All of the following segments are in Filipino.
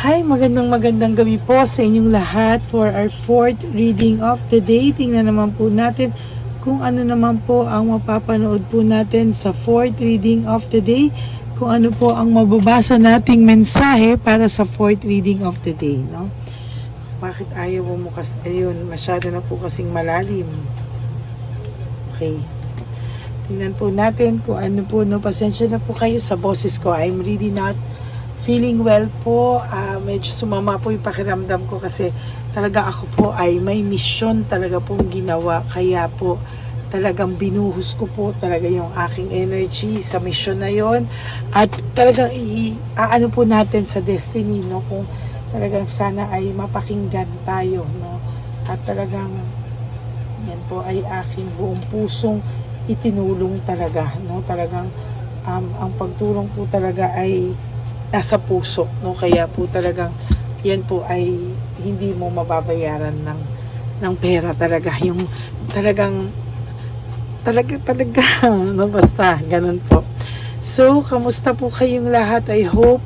Hi, magandang gabi po sa inyong lahat for our fourth reading of the day. Tingnan naman po natin kung ano naman po ang mapapanood po natin sa fourth reading of the day. Kung ano po ang mababasa nating mensahe para sa fourth reading of the day, no? Bakit ayaw mo kasi, ayun, masyado na po kasing malalim. Okay. Tingnan po natin kung ano po, no? Pasensya na po kayo sa boses ko. I'm really not feeling well po. Medyo sumama po yung pakiramdam ko kasi talaga ako po ay may mission talaga pong ginawa. Kaya po talagang binuhos ko po talaga yung aking energy sa mission na yon. At talagang aano po natin sa destiny, no? Kung talagang sana ay mapakinggan tayo, no? At talagang yan po ay aking buong pusong itinulong talaga, no? Talagang ang pagtulong po talaga ay nasa puso, no? Kaya po talagang yan po ay hindi mo mababayaran ng pera talaga, yung talaga no, basta ganun po. So kamusta po kayong lahat? I hope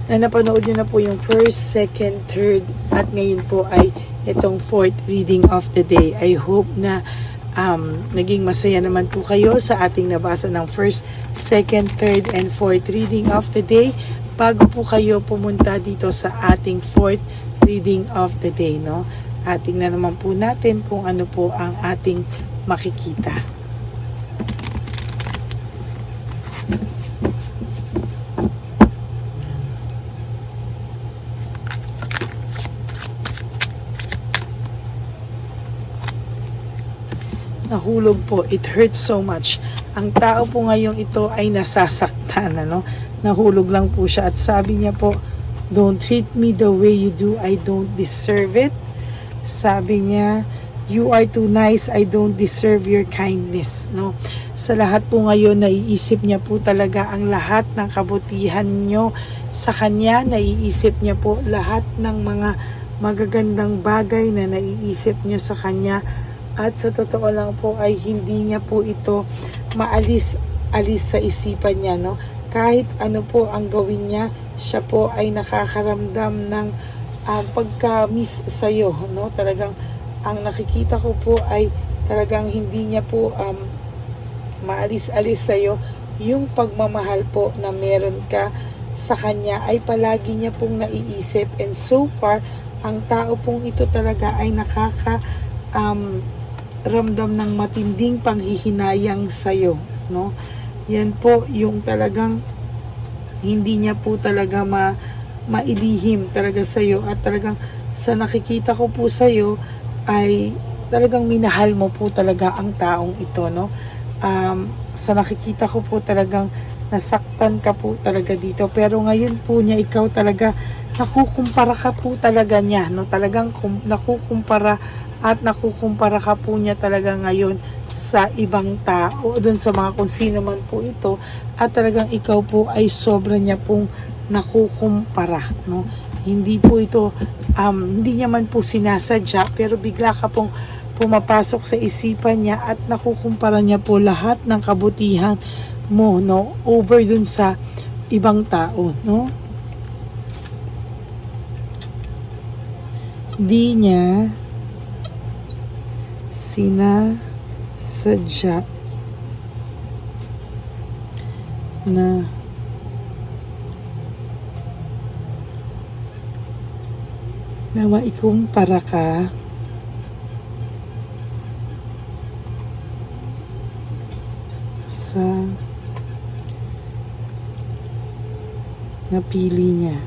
na napanood nyo na po yung first, second, third at ngayon po ay itong fourth reading of the day. I hope na naging masaya naman po kayo sa ating nabasa ng first, second, third, and fourth reading of the day bago po kayo pumunta dito sa ating fourth reading of the day, no? Ating na naman po natin kung ano po ang ating makikita. Nahulog po. It hurts so much. Ang tao po ngayong ito ay nasasaktan, ano? Nahulog lang po siya at sabi niya po, don't treat me the way you do. I don't deserve it. Sabi niya, you are too nice. I don't deserve your kindness, no? Sa lahat po ngayon, naiisip niya po talaga ang lahat ng kabutihan nyo sa kanya. Naiisip niya po lahat ng mga magagandang bagay na naiisip niyo sa kanya. At sa totoo lang po ay hindi niya po ito maalis sa isipan niya, no? Kahit ano po ang gawin niya, siya po ay nakakaramdam ng pagka-miss sa'yo, no? Talagang ang nakikita ko po ay talagang hindi niya po maalis-alis sa'yo. Yung pagmamahal po na meron ka sa kanya ay palagi niya pong naiisip, and so far ang tao pong ito talaga ay ramdam ng matinding panghihinayang sa'yo, no? Yan po yung talagang hindi niya po talaga mailihim talaga sa'yo, at talagang sa nakikita ko po sa'yo ay talagang minahal mo po talaga ang taong ito, no? Sa nakikita ko po talagang nasaktan ka po talaga dito, pero ngayon po niya ikaw talaga nakukumpara ka po talaga niya, no? Talagang nakukumpara ka po niya talaga ngayon sa ibang tao, doon sa mga kung sino man po ito, at talagang ikaw po ay sobra niya pong nakukumpara, no? Hindi po ito hindi niya man po sinasadya, pero bigla ka pong pumapasok sa isipan niya at nakukumpara niya po lahat ng kabutihan mo, no, over dun sa ibang tao, no? Hindi niya sinasadya na maikumpara ka sa napili niya.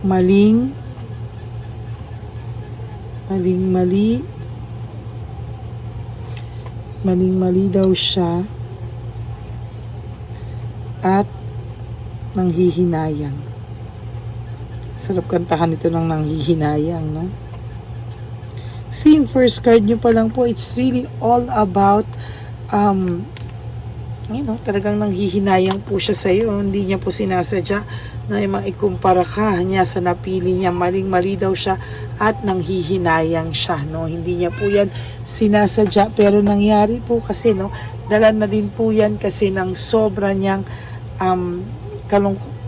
Mali daw siya at nanghihinayang. Sarap kantahan ito ng nanghihinayang, no? Same first card nyo pa lang po, it's really all about talagang nanghihinayang po siya sa iyo. Hindi niya po sinasadya. na maikumpara ka niya sa napili niya, maling-mali daw siya at nanghihinayang siya, no? Hindi niya po yan sinasadya, pero nangyari po kasi, no? Dala na din po yan kasi ng sobra niyang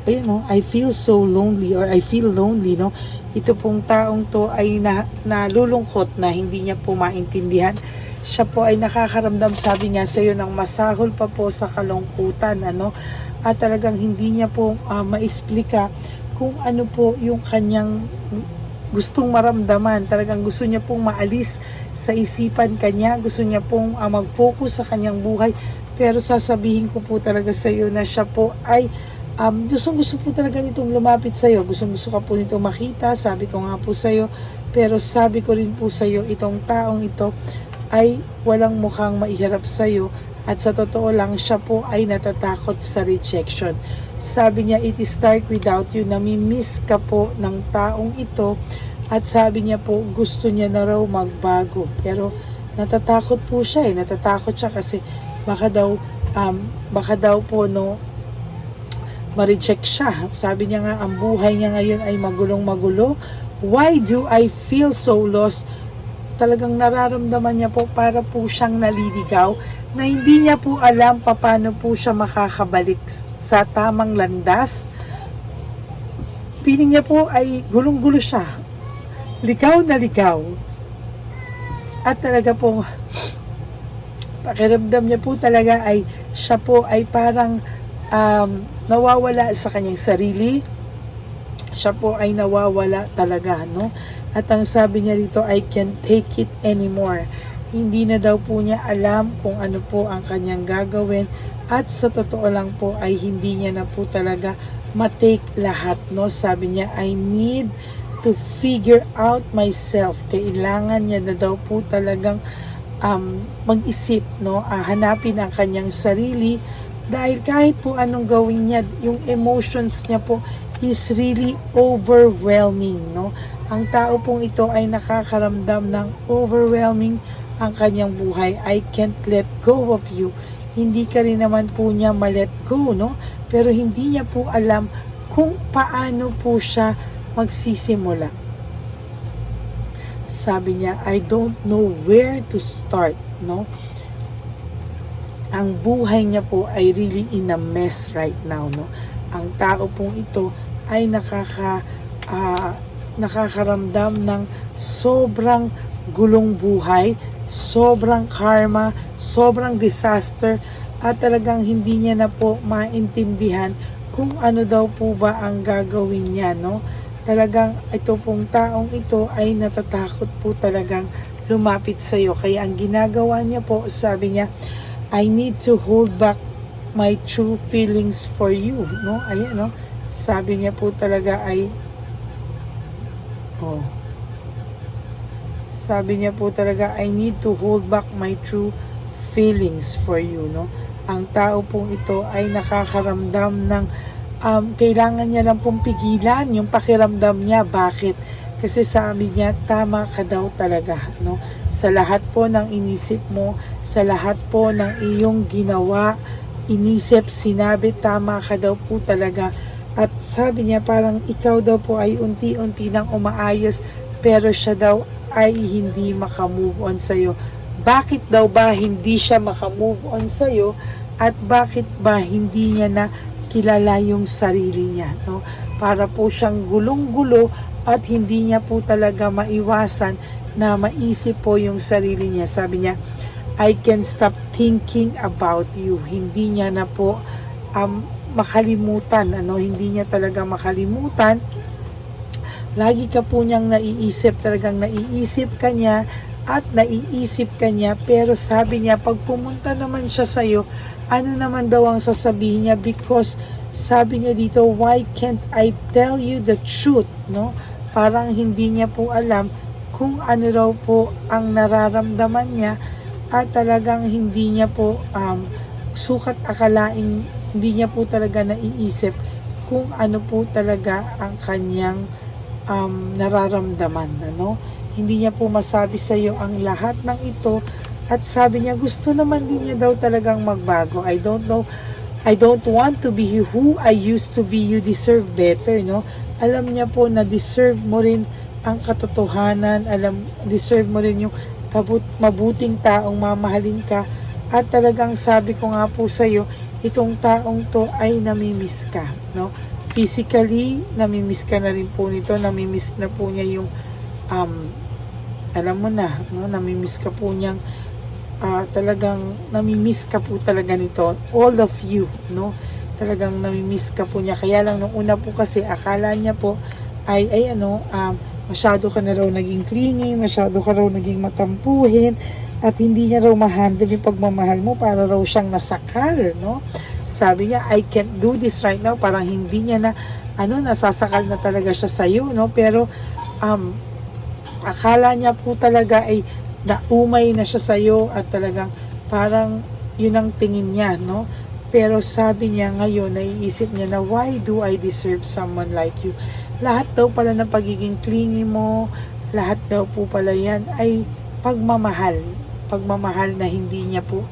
ayun, no? I feel so lonely, or I feel lonely, no? Ito pong taong to ay nalulungkot na hindi niya po maintindihan. Siya po ay nakakaramdam, sabi nga sa iyo, ng masahol pa po sa kalungkutan, ano? At talagang hindi niya po maisplika kung ano po yung kanyang gustong maramdaman. Talagang gusto niya pong maalis sa isipan kanya, gusto niya pong mag-focus sa kanyang buhay. Pero sasabihin ko po talaga sa iyo na siya po ay gusto po talaga nitong lumapit sa iyo. Gusto ka po nitong makita, sabi ko nga po sa iyo. Pero sabi ko rin po sa iyo, itong taong ito ay walang mukhang maiharap sa iyo. At sa totoo lang, siya po ay natatakot sa rejection. Sabi niya, it is dark without you. Nami-miss ka po ng taong ito. At sabi niya po, gusto niya na raw magbago. Pero natatakot po siya eh. Natatakot siya kasi baka daw po, no, ma-reject siya. Sabi niya nga, ang buhay niya ngayon ay magulong-magulo. Why do I feel so lost? Talagang nararamdaman niya po para po siyang naliligaw na hindi niya po alam paano po siya makakabalik sa tamang landas. Feeling niya po ay gulong-gulo siya. Ligaw na ligaw. At talaga po, pakiramdam niya po talaga ay siya po ay parang nawawala sa kanyang sarili. Siya po ay nawawala talaga, no? At ang sabi niya dito, I can't take it anymore. Hindi na daw po niya alam kung ano po ang kanyang gagawin. At sa totoo lang po ay hindi niya na po talaga matake lahat, no? Sabi niya, I need to figure out myself. Kailangan niya na daw po talagang mag-isip, no? Hanapin ang kanyang sarili. Dahil kahit po anong gawin niya, yung emotions niya po is really overwhelming, no? Ang tao pong ito ay nakakaramdam ng overwhelming ang kanyang buhay. I can't let go of you. Hindi ka rin naman po niya ma-let go, no? Pero hindi niya po alam kung paano po siya magsisimula. Sabi niya, I don't know where to start, no? Ang buhay niya po ay really in a mess right now, no? Ang tao pong ito ay nakakaramdam ng sobrang gulong buhay, sobrang karma, sobrang disaster, at talagang hindi niya na po maintindihan kung ano daw po ba ang gagawin niya, no? Talagang ito pong taong ito ay natatakot po talagang lumapit sa iyo. Kaya ang ginagawa niya po, sabi niya, I need to hold back my true feelings for you, no? Ayan, no? Sabi niya po talaga ay sabi niya po talaga, I need to hold back my true feelings for you, no? Ang tao pong ito ay nakakaramdam ng kailangan niya lang pong pigilan yung pakiramdam niya. Bakit? Kasi sabi niya, tama ka daw talaga, no? Sa lahat po ng inisip mo, sa lahat po ng iyong ginawa, inisip, sinabi, tama ka daw po talaga. At sabi niya, parang ikaw daw po ay unti-unti nang umaayos, pero siya daw ay hindi makamove on sa'yo. Bakit daw ba hindi siya makamove on sa'yo? At bakit ba hindi niya na kilala yung sarili niya, no? Para po siyang gulong-gulo at hindi niya po talaga maiwasan na maisip po yung sarili niya. Sabi niya, I can't stop thinking about you. Hindi niya na po makalimutan, ano? Hindi niya talaga makalimutan. Lagi ka po niyang naiisip, talagang naiisip ka niya at naiisip ka niya. Pero sabi niya, pag pumunta naman siya sa'yo, ano naman daw ang sasabihin niya? Because sabi niya dito, why can't I tell you the truth, no? Parang hindi niya po alam kung ano raw po ang nararamdaman niya, at talagang hindi niya po sukat akalain, hindi niya po talaga naiisip kung ano po talaga ang kanyang nararamdaman, ano? Hindi niya po masabi sa iyo ang lahat ng ito. At sabi niya, gusto naman din niya daw talagang magbago. I don't know, I don't want to be who I used to be. You deserve better, no? Alam niya po na deserve mo rin ang katotohanan. Deserve mo rin yung mabuting taong mamahalin ka. At talagang sabi ko nga po sa'yo, itong taong to ay namimiss ka, no? Physically, namimiss ka na rin po nito. Namimiss na po niya yung, alam mo na, no? Namimiss ka po niyang, talagang namimiss ka po talaga nito, all of you, no? Talagang namimiss ka po niya. Kaya lang nung una po kasi akala niya po ay masyado ka na raw naging clingy, masyado ka raw naging matampuhin, at hindi niya raw ma-handle yung pagmamahal mo, para raw siyang nasakal, no? Sabi niya, I can't do this right now. Parang hindi niya na nasasakal na talaga siya sa iyo, no? Pero akala niya po talaga ay naumay na siya sa'yo, at talagang parang yun ang tingin niya, no? Pero sabi niya ngayon, naiisip niya na, why do I deserve someone like you? Lahat daw pala ng pagiging clingy mo, lahat daw po pala yan ay pagmamahal na hindi niya po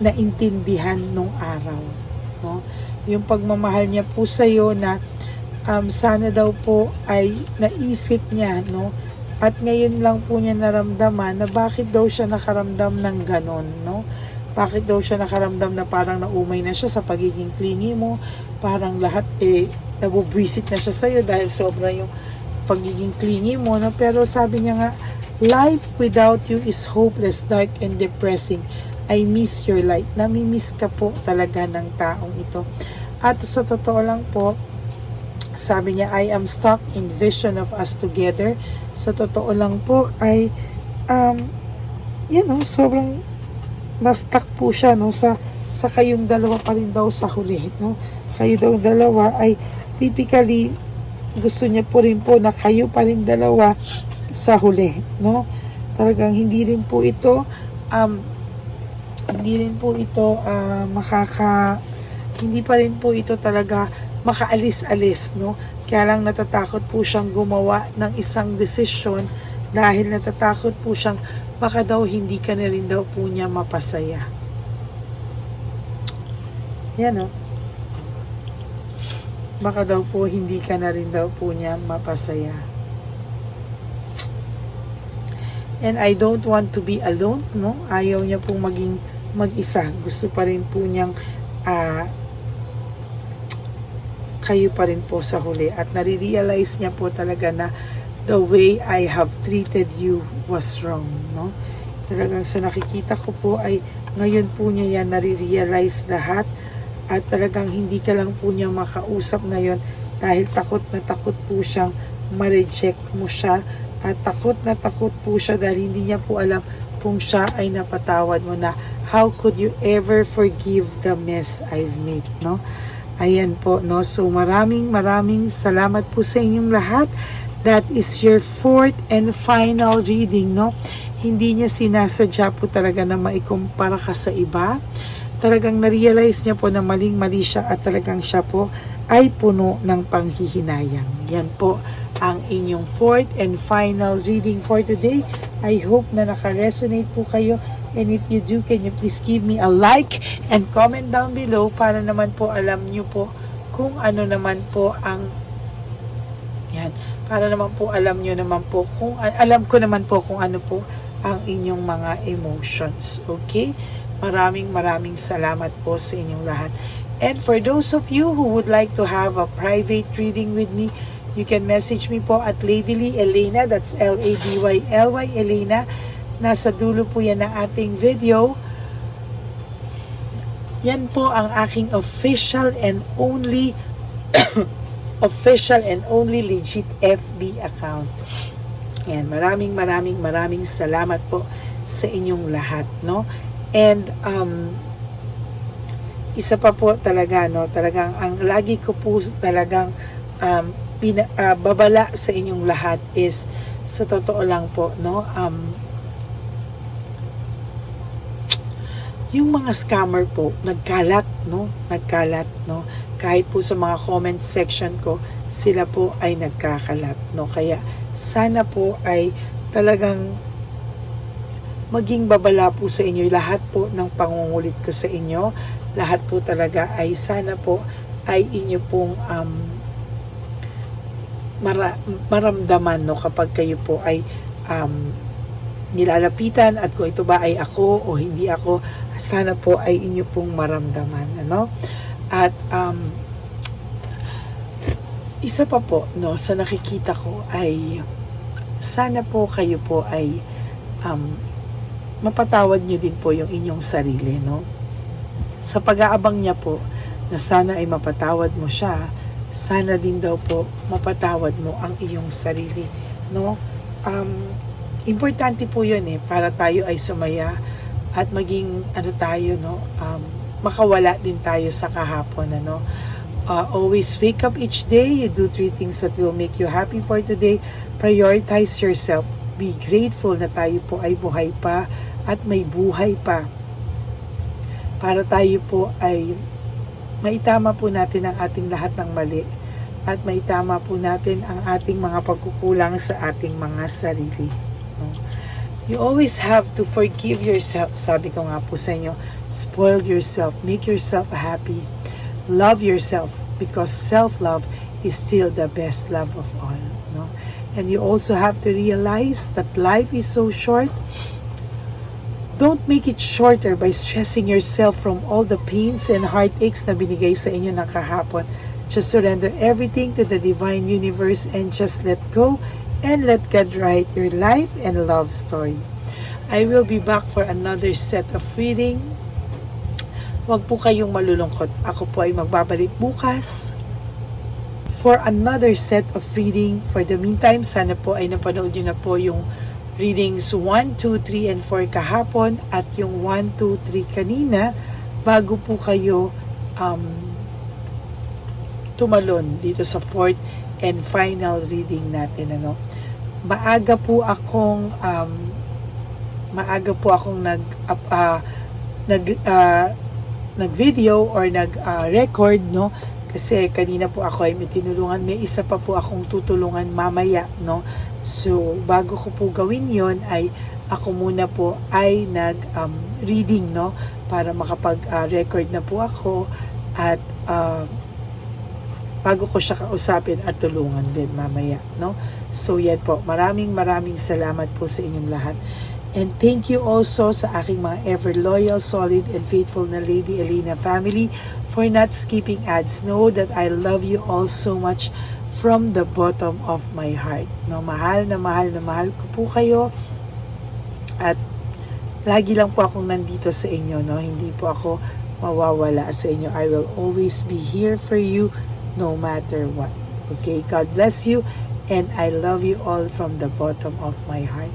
naintindihan nung araw, no? Yung pagmamahal niya po sa'yo na sana daw po ay naisip niya, no? At ngayon lang po niya naramdaman na bakit daw siya nakaramdam ng ganon, no? Bakit daw siya nakaramdam na parang naumay na siya sa pagiging clingy mo, parang lahat nabubwisit na siya sa'yo dahil sobra yung pagiging clingy mo, no? Pero sabi niya nga, life without you is hopeless, dark, and depressing. I miss your light. Namimiss ka po talaga ng taong ito. At sa totoo lang po, sabi niya, I am stuck in vision of us together. Sa totoo lang po ay sobrang na-stuck po siya, no, sa kayong dalawa pa rin daw sa huli, no? Kayo daw dalawa ay typically gusto niya po rin po na kayo pa rin dalawa sa huli, no? Talagang hindi pa rin po ito talaga makaalis-alis, no? Kaya lang natatakot po siyang gumawa ng isang desisyon dahil natatakot po siyang baka daw hindi ka na rin daw po niya mapasaya. Yan, no? Baka daw po hindi ka na rin daw po niya mapasaya. And I don't want to be alone, no? Ayaw niya pong maging mag-isa. Gusto pa rin po niyang kayo pa rin po sa huli, at nare-realize niya po talaga na the way I have treated you was wrong, no? Talagang sa nakikita ko po ay ngayon po niya yan nare-realize lahat, at talagang hindi ka lang po niya makausap ngayon dahil takot na takot po siyang ma-reject mo siya, at takot na takot po siya dahil hindi niya po alam kung siya ay napatawad mo na. How could you ever forgive the mess I've made, no? Ayan po, no? So maraming salamat po sa inyong lahat. That is your fourth and final reading, no? Hindi niya sinasadya po talaga na maikumpara ka sa iba. Talagang na-realize niya po na maling-mali siya, at talagang siya po ay puno ng panghihinayang. Yan po ang inyong fourth and final reading for today. I hope na naka-resonate po kayo. And if you do, can you please give me a like and comment down below para naman po alam nyo po kung ano naman po ang para naman po alam nyo naman po alam ko naman po kung ano po ang inyong mga emotions. Okay? Maraming salamat po sa inyong lahat. And for those of you who would like to have a private reading with me, you can message me po at Ladyly Elena. That's Ladyly Elena. Nasa dulo po yan ng ating video. Yan po ang aking official and only legit FB account. Yan, maraming salamat po sa inyong lahat, no? And isa pa po talaga, no, talagang ang lagi ko po talagang babala sa inyong lahat is, sa totoo lang po, no, yung mga scammer po, nagkalat, no? Kahit po sa mga comment section ko, sila po ay nagkakalat, no? Kaya sana po ay talagang maging babala po sa inyo. Lahat po ng pangungulit ko sa inyo, lahat po talaga ay sana po ay inyo pong maramdaman, no, kapag kayo po ay nilalapitan, at kung ito ba ay ako o hindi ako, sana po ay inyo pong maramdaman, ano? At isa pa po, no, sa nakikita ko ay sana po kayo po ay mapatawad nyo din po yung inyong sarili, no? Sa pag-aabang niya po na sana ay mapatawad mo siya, sana din daw po mapatawad mo ang iyong sarili, no? Importante po yun para tayo ay sumaya at maging tayo, no? Makawala din tayo sa kahapon, ano? Always wake up each day, you do 3 things that will make you happy for today. Prioritize yourself. Be grateful na tayo po ay buhay pa at may buhay pa, para tayo po ay maitama po natin ang ating lahat ng mali at maitama po natin ang ating mga pagkukulang sa ating mga sarili. You always have to forgive yourself. Sabi ko nga po sa inyo, spoil yourself, make yourself happy, love yourself, because self-love is still the best love of all, no? And you also have to realize that life is so short. Don't make it shorter by stressing yourself from all the pains and heartaches na binigay sa inyo ng kahapon. Just surrender everything to the divine universe and just let go and let God write your life and love story. I will be back for another set of reading. Huwag po kayong malulungkot. Ako po ay magbabalik bukas for another set of reading. For the meantime, sana po ay napanood nyo na po yung readings 1, 2, 3, and 4 kahapon at yung 1, 2, 3 kanina bago po kayo tumalon dito sa 4th and final reading natin, ano. Maaga po akong nag-video or nag-record, no, kasi kanina po ako ay may tinulungan, may isa pa po akong tutulungan mamaya, no. So bago ko po gawin yon ay ako muna po ay nag-reading, no, para makapag-record na po ako at bago ko siya kausapin at tulungan din mamaya, no. So yan po, maraming salamat po sa inyong lahat. And thank you also sa aking mga ever loyal, solid, and faithful na Lady Elena family for not skipping ads. Know that I love you all so much from the bottom of my heart. No, mahal na mahal ko po kayo. At lagi lang po akong nandito sa inyo, no. Hindi po ako mawawala sa inyo. I will always be here for you no matter what. Okay, God bless you and I love you all from the bottom of my heart.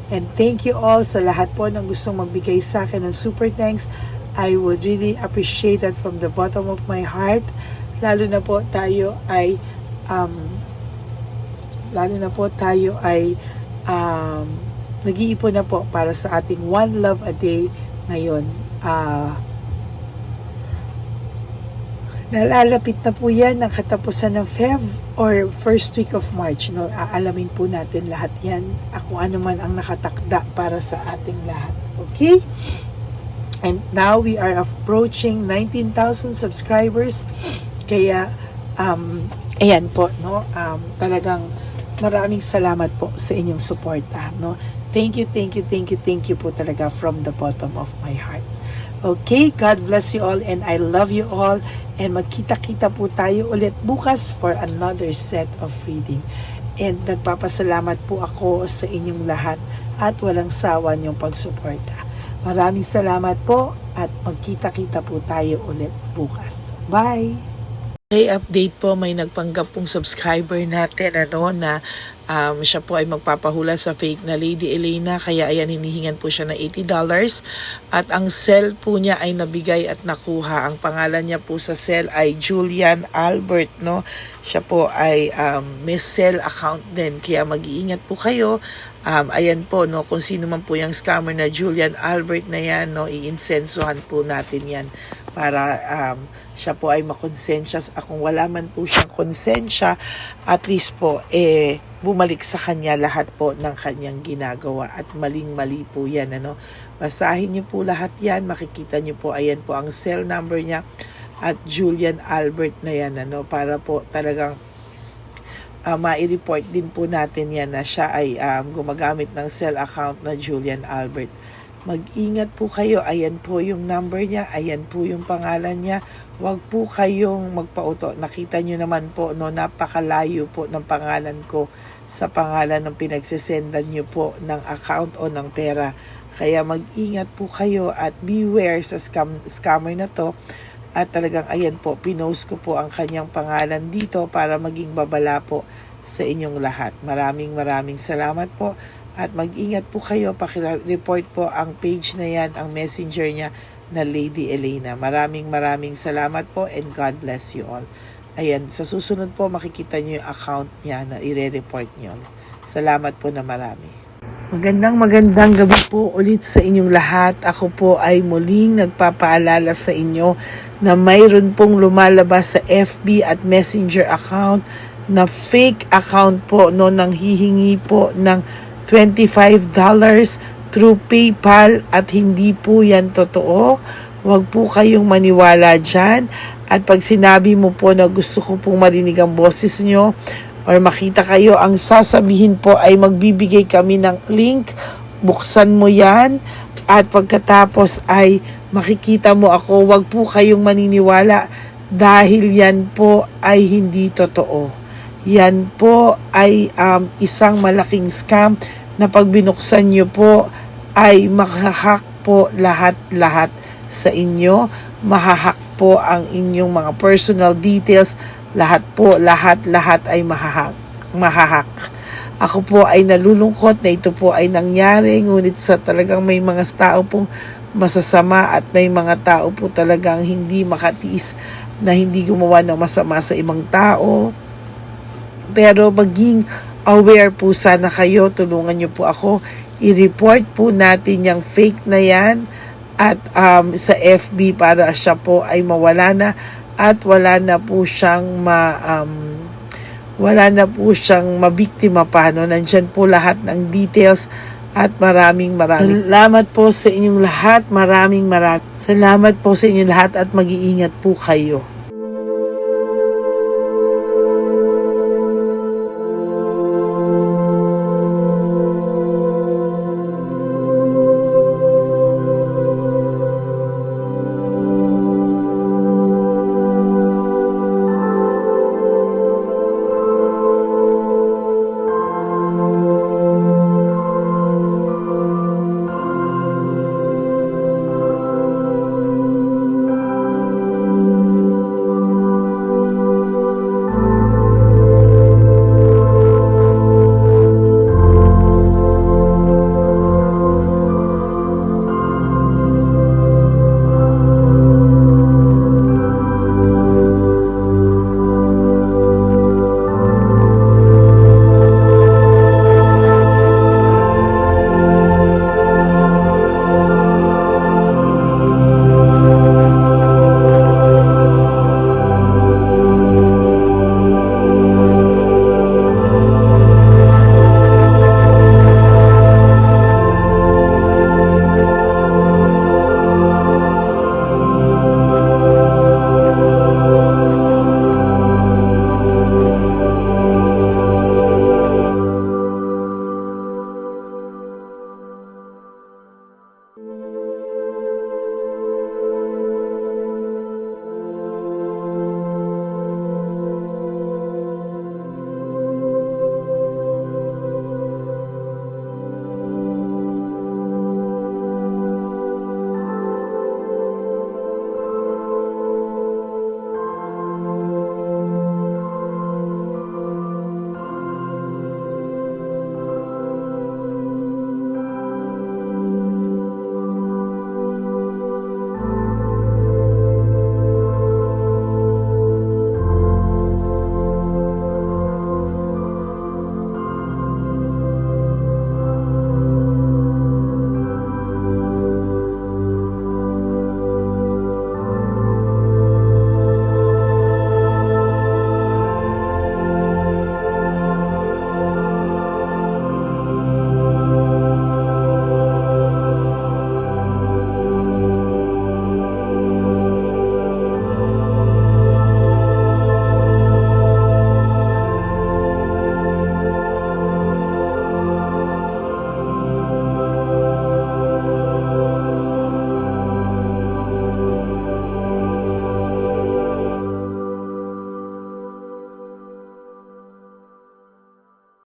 And thank you all sa lahat po ng gustong magbigay sa akin ng super thanks. I would really appreciate that from the bottom of my heart. Lalo na po tayo ay nag-iipon na po para sa ating One Love a Day ngayon. Nalalapit na po yan ng katapusan ng Feb or first week of March, no? Aalamin po natin lahat yan, kung ano man ang nakatakda para sa ating lahat. Okay? And now we are approaching 19,000 subscribers. Kaya ayan po, no? Talagang maraming salamat po sa inyong suporta, no? Thank you po talaga from the bottom of my heart. Okay, God bless you all and I love you all, and magkita-kita po tayo ulit bukas for another set of reading. And nagpapasalamat po ako sa inyong lahat at walang sawa niyong pagsuporta. Maraming salamat po at magkita-kita po tayo ulit bukas. Bye! Okay, update po, may nagpanggap pong subscriber natin na siya po ay magpapahula sa fake na Lady Elena, kaya ayan, hinihingan po siya ng $80 at ang cell po niya ay nabigay at nakuha. Ang pangalan niya po sa cell ay Julian Albert, no. Siya po ay may cell account din, kaya mag-iingat po kayo Ayan po, no, kung sino man po yung scammer na Julian Albert na yan, no, iinsensuhan po natin yan para siya po ay makonsensya. Kung wala man po siyang konsensya, at least po, bumalik sa kanya lahat po ng kanyang ginagawa at maling-mali po yan, ano. Basahin niyo po lahat yan, makikita niyo po, ayan po ang cell number niya at Julian Albert na yan, ano, para po talagang mai-report din po natin yan na siya ay gumagamit ng cell account na Julian Albert. Mag-ingat po kayo. Ayan po yung number niya. Ayan po yung pangalan niya. Huwag po kayong magpauto. Nakita nyo naman po, no, napakalayo po ng pangalan ko sa pangalan ng pinagsisendan nyo po ng account o ng pera. Kaya mag-ingat po kayo at beware sa scammer na to. At talagang ayan po, pinost ko po ang kanyang pangalan dito para maging babala po sa inyong lahat. Maraming salamat po. At mag-ingat po kayo, pakireport po ang page na yan, ang messenger niya na Lady Elena. Maraming salamat po and God bless you all. Ayan, sa susunod po makikita niyo yung account niya na i-report niyo. Salamat po na marami. Magandang gabi po ulit sa inyong lahat. Ako po ay muling nagpapaalala sa inyo na mayroon pong lumalabas sa FB at Messenger account na fake account po, no, nang hihingi po ng $25 through PayPal at hindi po yan totoo. Huwag po kayong maniwala dyan. At pag sinabi mo po na gusto ko pong marinig ang boses nyo, or makita kayo, ang sasabihin po ay magbibigay kami ng link, buksan mo yan, at pagkatapos ay makikita mo ako. Huwag po kayong maniniwala dahil yan po ay hindi totoo. Yan po ay isang malaking scam na pag binuksan nyo po ay mahahack po lahat sa inyo. Mahahack po ang inyong mga personal details. Lahat ay mahahack. Ako po ay nalulungkot na ito po ay nangyari, ngunit sa talagang may mga tao pong masasama at may mga tao po talagang hindi makatiis na hindi gumawa ng masama sa ibang tao. Pero maging aware po sana kayo, tulungan niyo po ako, i-report po natin yung fake na yan at sa FB para siya po ay mawala na. At wala na po siyang mabiktima pa, no? Nandyan po lahat ng details at maraming salamat po sa inyong lahat. Maraming salamat po sa inyong lahat at mag-iingat po kayo.